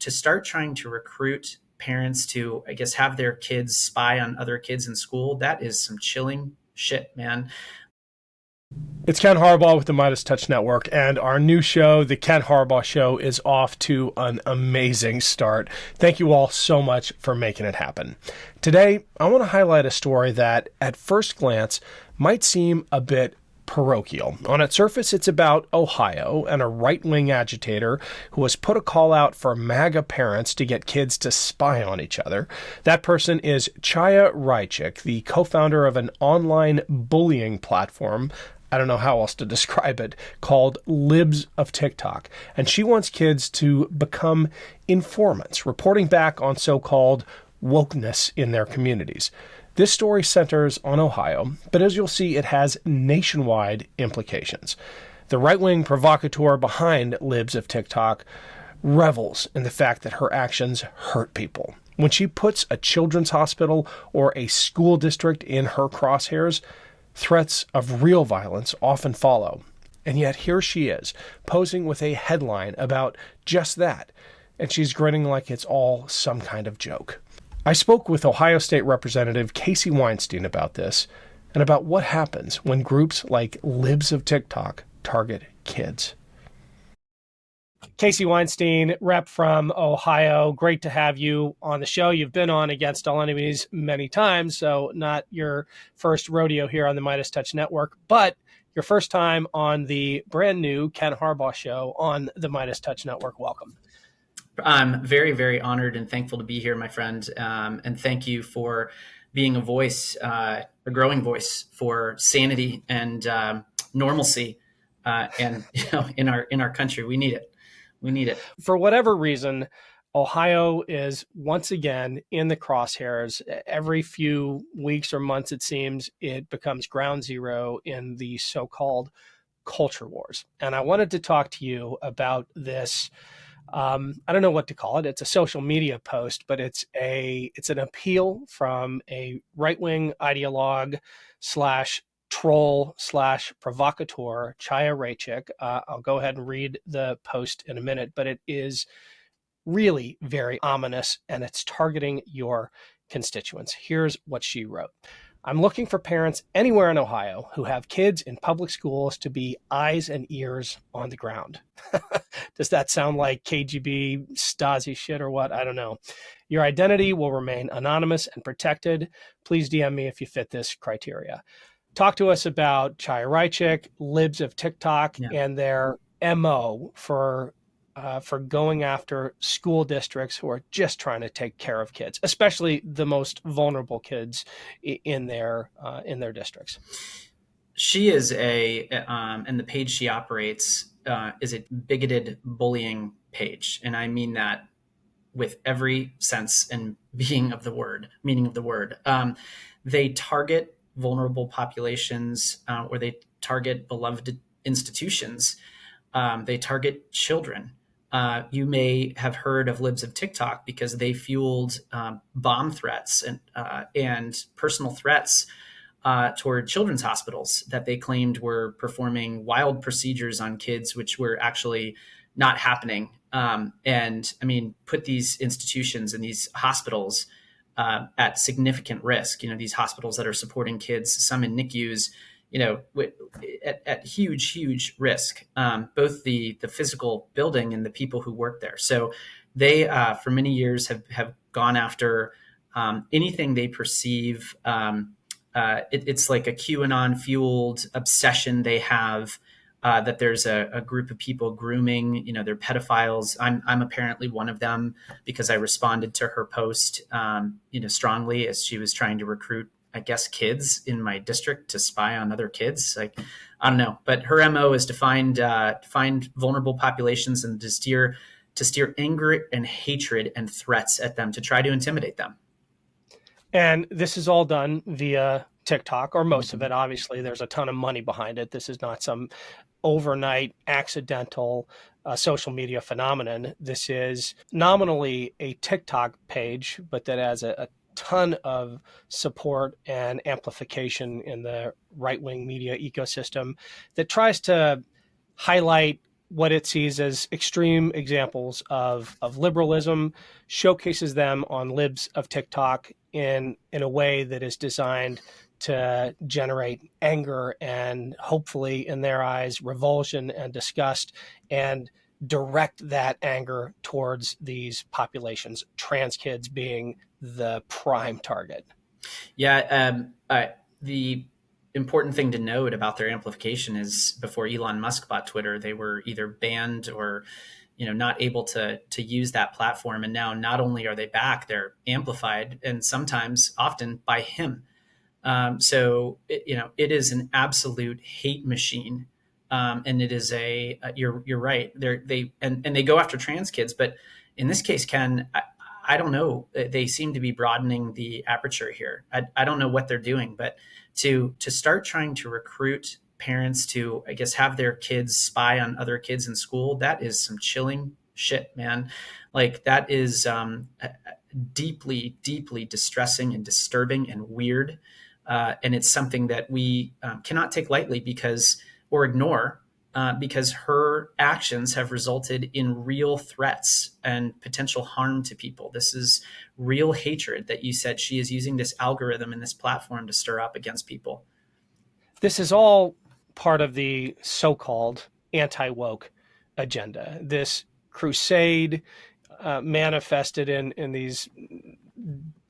to start trying to recruit parents to, I guess, have their kids spy on other kids in school, that is some chilling shit, man. It's Ken Harbaugh with the Midas Touch Network, and our new show, The Ken Harbaugh Show, is off to an amazing start. Thank you all so much for making it happen. Today, I want to highlight a story that, at first glance, might seem a bit parochial. On its surface, it's about Ohio and a right-wing agitator who has put a call out for MAGA parents to get kids to spy on each other. That person is Chaya Rychik, the co-founder of an online bullying platform, I don't know how else to describe it, called Libs of TikTok. And she wants kids to become informants, reporting back on so-called wokeness in their communities. This story centers on Ohio, but as you'll see, it has nationwide implications. The right-wing provocateur behind Libs of TikTok revels in the fact that her actions hurt people. When she puts a children's hospital or a school district in her crosshairs, threats of real violence often follow. And yet here she is, posing with a headline about just that, and she's grinning like it's all some kind of joke. I spoke with Ohio State Representative Casey Weinstein about this and about what happens when groups like Libs of TikTok target kids. Casey Weinstein, rep from Ohio, great to have you on the show. You've been on Against All Enemies many times, so not your first rodeo here on the Midas Touch Network, but your first time on the brand new Ken Harbaugh show on the Midas Touch Network. Welcome. I'm very, very honored and thankful to be here, my friend. And thank you for being a voice, a growing voice for sanity and normalcy. And in our country, we need it. We need it. For whatever reason, Ohio is once again in the crosshairs. Every few weeks or months, it seems, it becomes ground zero in the so-called culture wars. And I wanted to talk to you about this. I don't know what to call it. It's a social media post, but it's an appeal from a right-wing ideologue / troll / provocateur, Chaya Rychik. I'll go ahead and read the post in a minute, but it is really very ominous, and it's targeting your constituents. Here's what she wrote. I'm looking for parents anywhere in Ohio who have kids in public schools to be eyes and ears on the ground. Does that sound like KGB Stasi shit or what? I don't know. Your identity will remain anonymous and protected. Please DM me if you fit this criteria. Talk to us about Chaya Rychik, Libs of TikTok, and their MO for going after school districts who are just trying to take care of kids, especially the most vulnerable kids in their districts. She is and the page she operates is a bigoted bullying page, and I mean that with every sense and meaning of the word. They target vulnerable populations, or they target beloved institutions. They target children. You may have heard of Libs of TikTok because they fueled bomb threats and personal threats toward children's hospitals that they claimed were performing wild procedures on kids, which were actually not happening. And I mean, put these institutions and these hospitals at significant risk. These hospitals that are supporting kids, some in NICUs, at huge risk, both the physical building and the people who work there. So they, for many years, have gone after anything they perceive. It's like a QAnon fueled obsession they have, that there's a group of people grooming, they're pedophiles. I'm apparently one of them because I responded to her post, strongly as she was trying to recruit, I guess, kids in my district to spy on other kids. Like, I don't know, but her MO is to find vulnerable populations and to steer anger and hatred and threats at them to try to intimidate them. And this is all done via TikTok, or most of it. Obviously, there's a ton of money behind it. This is not some overnight accidental social media phenomenon. This is nominally a TikTok page, but that has a ton of support and amplification in the right-wing media ecosystem that tries to highlight what it sees as extreme examples of liberalism, showcases them on libs of TikTok in a way that is designed to generate anger and hopefully, in their eyes, revulsion and disgust, and direct that anger towards these populations, trans kids being the prime target. Yeah, the important thing to note about their amplification is before Elon Musk bought Twitter, they were either banned or not able to use that platform. And now not only are they back, they're amplified, and sometimes often by him. So it is an absolute hate machine, and it is you're right. They go after trans kids, but in this case, Ken, I don't know. They seem to be broadening the aperture here. I don't know what they're doing, but to start trying to recruit parents to, I guess, have their kids spy on other kids in school, that is some chilling shit, man. Like that is deeply, deeply distressing and disturbing and weird. And it's something that we cannot take lightly or ignore because her actions have resulted in real threats and potential harm to people. This is real hatred that you said she is using this algorithm and this platform to stir up against people. This is all part of the so-called anti-woke agenda. This crusade manifested in these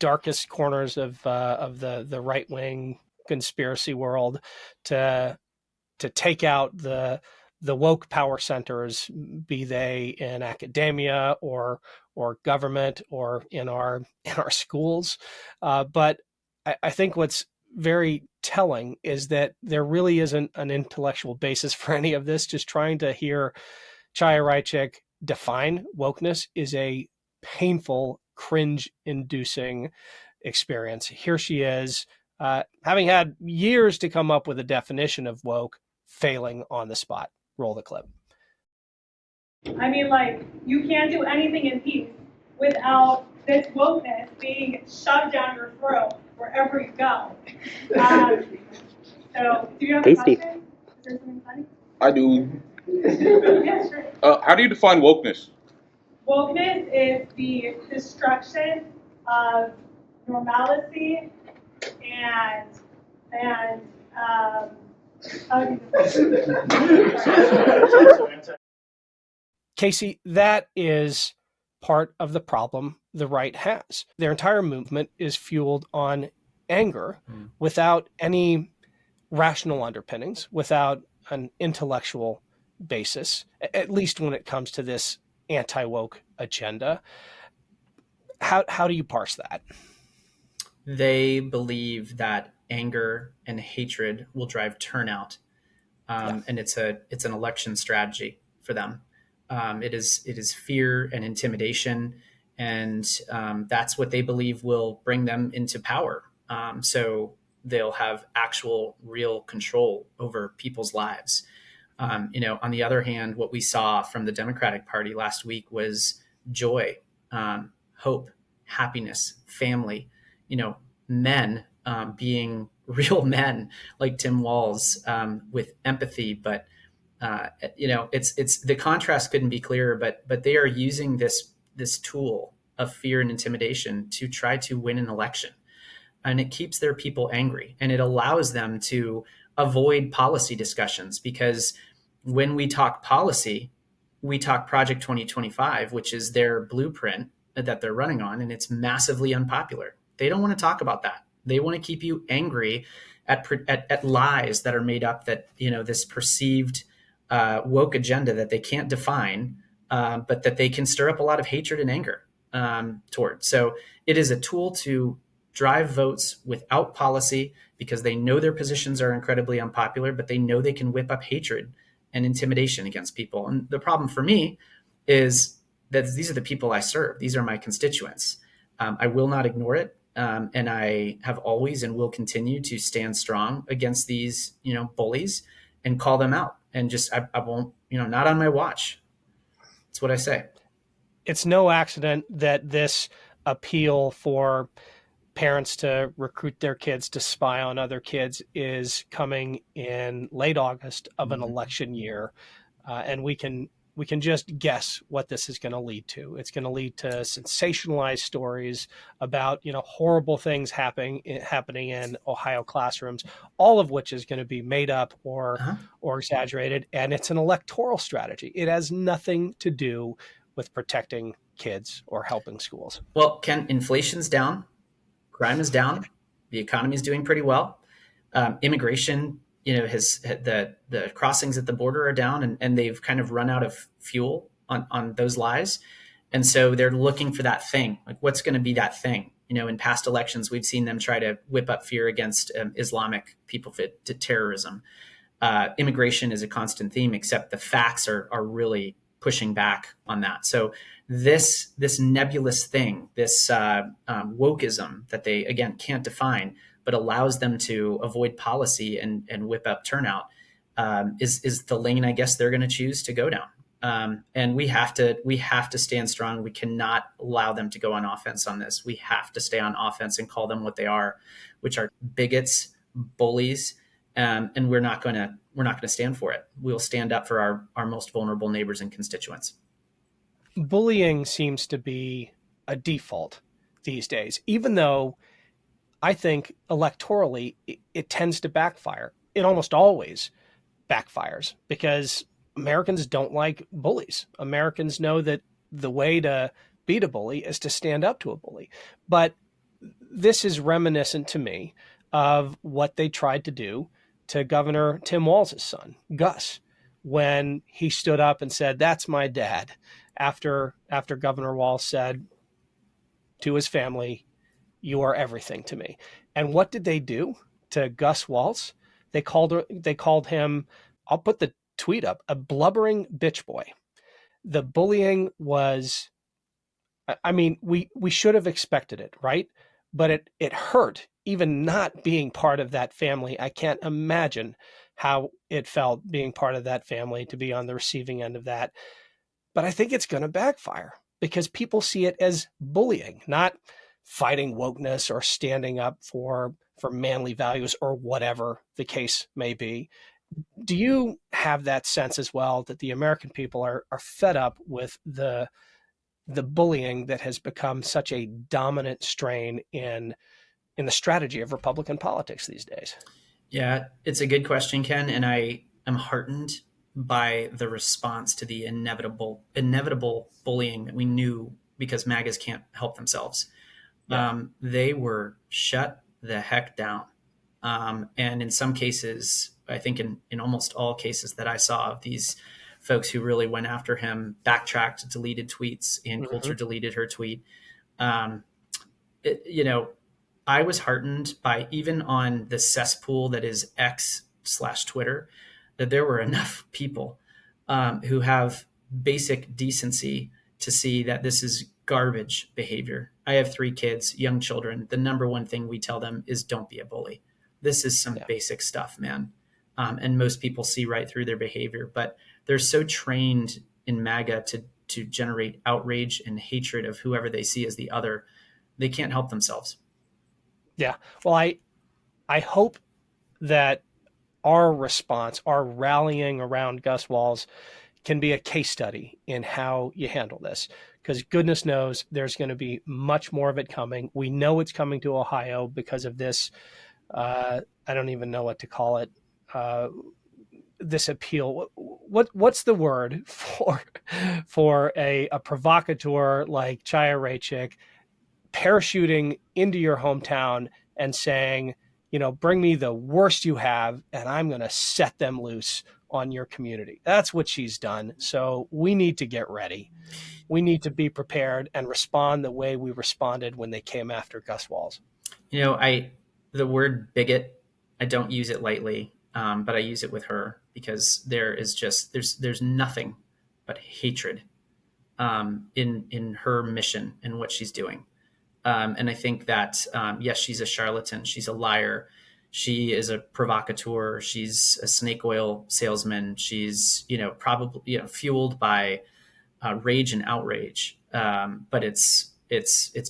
darkest corners of the right-wing conspiracy world to take out the woke power centers, be they in academia or government or in our schools. But I think what's very telling is that there really isn't an intellectual basis for any of this. Just trying to hear Chaya Raichik define wokeness is a painful, cringe-inducing experience. Here she is, having had years to come up with a definition of woke, failing on the spot. Roll the clip. I mean, you can't do anything in peace without this wokeness being shoved down your throat wherever you go. So, do you have a question? Is there something funny? I do. Yeah, sure. How do you define wokeness? Wokeness is the destruction of normalcy and Casey, that is part of the problem the right has. Their entire movement is fueled on anger without any rational underpinnings, without an intellectual basis, at least when it comes to this anti-woke agenda. How do you parse that? They believe that anger and hatred will drive turnout, and it's an election strategy for them. It is fear and intimidation, and that's what they believe will bring them into power. So they'll have actual, real control over people's lives. On the other hand, what we saw from the Democratic Party last week was joy, hope, happiness, family. Men being real men like Tim Walz with empathy, but it's the contrast couldn't be clearer. But they are using this tool of fear and intimidation to try to win an election, and it keeps their people angry, and it allows them to avoid policy discussions, because when we talk policy, we talk Project 2025, which is their blueprint that they're running on, and it's massively unpopular. They don't want to talk about that. They want to keep you angry at lies that are made up, that this perceived woke agenda that they can't define, but that they can stir up a lot of hatred and anger toward. So it is a tool to drive votes without policy, because they know their positions are incredibly unpopular, but they know they can whip up hatred and intimidation against people. And the problem for me is that these are the people I serve. These are my constituents. I will not ignore it. And I have always and will continue to stand strong against these, bullies, and call them out. And just, I won't, not on my watch. That's what I say. It's no accident that this appeal for parents to recruit their kids to spy on other kids is coming in late August of an election year. and we can just guess what this is going to lead to. It's going to lead to sensationalized stories about horrible things happening in Ohio classrooms, all of which is going to be made up Uh-huh. or exaggerated, and it's an electoral strategy. It has nothing to do with protecting kids or helping schools. Well, Ken, inflation's down, crime is Yeah. down, the economy is doing pretty well. Immigration, has the crossings at the border are down, and they've kind of run out of fuel on those lies, and so they're looking for that thing. Like, what's going to be that thing? In past elections, we've seen them try to whip up fear against Islamic people fit to terrorism. Immigration is a constant theme, except the facts are really pushing back on that. So this nebulous thing, this wokeism that they again can't define, but allows them to avoid policy and whip up turnout, is the lane I guess they're going to choose to go down. And we have to stand strong. We cannot allow them to go on offense on this. We have to stay on offense and call them what they are, which are bigots, bullies, and we're not going to stand for it. We'll stand up for our most vulnerable neighbors and constituents. Bullying seems to be a default these days, even though I think electorally it tends to backfire. It almost always backfires because Americans don't like bullies. Americans know that the way to beat a bully is to stand up to a bully. But this is reminiscent to me of what they tried to do to Governor Tim Walz's son, Gus, when he stood up and said, "That's my dad," after Governor Walz said to his family, "You are everything to me." And what did they do to Gus Walz? They called him, I'll put the tweet up, a blubbering bitch boy. The bullying was, I mean, we should have expected it, right? But it hurt even not being part of that family. I can't imagine how it felt being part of that family, to be on the receiving end of that. But I think it's going to backfire because people see it as bullying, not fighting wokeness or standing up for manly values or whatever the case may be. Do you have that sense as well that the American people are fed up with the bullying that has become such a dominant strain in the strategy of Republican politics these days? Yeah, it's a good question, Ken, and I am heartened by the response to the inevitable bullying that we knew because MAGAs can't help themselves. Yeah. They were shut the heck down. And in some cases, I think in almost all cases that I saw of these folks who really went after him, backtracked, deleted tweets, and Mm-hmm. Coulter deleted her tweet. Um, I was heartened by, even on the cesspool that is X/Twitter, that there were enough people who have basic decency to see that this is garbage behavior. I have 3 kids, young children. The number one thing we tell them is don't be a bully. This is some Yeah. basic stuff, man. And most people see right through their behavior, but they're so trained in MAGA to generate outrage and hatred of whoever they see as the other. They can't help themselves. Yeah. Well, I hope that our response, our rallying around Gus Walz, can be a case study in how you handle this. Because goodness knows there's going to be much more of it coming. We know it's coming to Ohio because of this. I don't even know what to call it. This appeal. What's the word for a provocateur like Chaya Raichik parachuting into your hometown and saying, bring me the worst you have, and I'm going to set them loose on your community. That's what she's done. So we need to get ready. We need to be prepared and respond the way we responded when they came after Gus Walz. The word bigot, I don't use it lightly, but I use it with her because there's nothing but hatred in her mission and what she's doing. And I think that, yes, she's a charlatan. She's a liar. She is a provocateur. She's a snake oil salesman. She's, probably, fueled by rage and outrage. But it's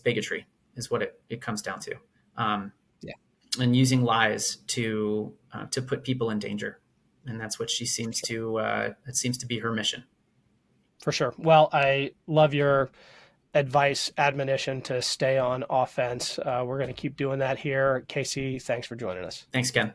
bigotry is what it comes down to. Yeah. And using lies to put people in danger. and that's what she seems to. It seems to be her mission. For sure. Well, I love your advice, admonition to stay on offense. We're going to keep doing that here. Casey, thanks for joining us. Thanks, Ken.